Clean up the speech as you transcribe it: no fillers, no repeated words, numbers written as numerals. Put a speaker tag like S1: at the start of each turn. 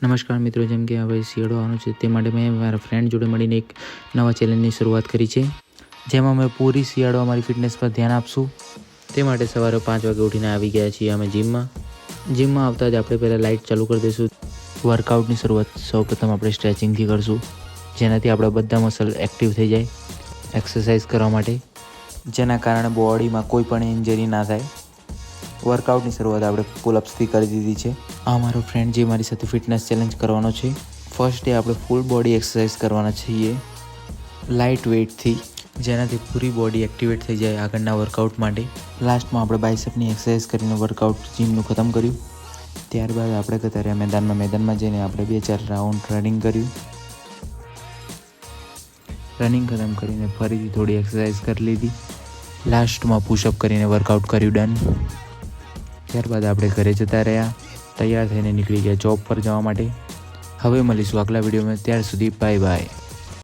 S1: નમસ્કાર મિત્રો, જેમ કે હવે શિયાળો આવવાનો છે તે માટે મેં મારા ફ્રેન્ડ જોડે મળીને એક નવા ચેલેન્જની શરૂઆત કરી છે, જેમાં અમે પૂરી શિયાળો અમારી ફિટનેસ પર ધ્યાન આપશું. તે માટે સવારે 5 વાગે ઉઠીને આવી ગયા છીએ અમે જીમમાં આવતા જ આપણે પહેલાં લાઇટ ચાલુ કરી દઈશું. વર્કઆઉટની શરૂઆત સૌપ્રથમ આપણે સ્ટ્રેચિંગથી કરશું, જેનાથી આપણા બધા મસલ એક્ટિવ થઈ જાય એક્સરસાઇઝ કરવા માટે, જેના કારણે બોડીમાં કોઈ પણ ઇન્જરી ના થાય. વર્કઆઉટની શરૂઆત આપણે પુલઅપ્સથી કરી દીધી છે. આ મારો ફ્રેન્ડ જે મારી સાથે ફિટનેસ ચેલેન્જ કરવાનો છે. ફર્સ્ટ ડે આપણે ફૂલ બોડી એક્સરસાઇઝ કરવાના છીએ લાઇટ વેઇટથી, જેનાથી પૂરી બોડી એક્ટિવેટ થઈ જાય આગળના વર્કઆઉટ માટે. લાસ્ટમાં આપણે બાયસેપની એક્સરસાઇઝ કરીને વર્કઆઉટ જીમનું ખતમ કર્યું. ત્યારબાદ આપણે જતા રહ્યા મેદાનમાં જઈને આપણે 2-4 રાઉન્ડ રનિંગ કર્યું. રનિંગ ખતમ કરીને ફરીથી થોડી એક્સરસાઇઝ કરી લીધી. લાસ્ટમાં પુશઅપ કરીને વર્કઆઉટ કર્યું ડન. ત્યારબાદ આપણે ઘરે જતા રહ્યા, તૈયાર થઈને નીકળી ગયા જોબ પર જવા માટે. હવે મળીશું આગલા વિડીયોમાં, ત્યાર સુધી બાય બાય.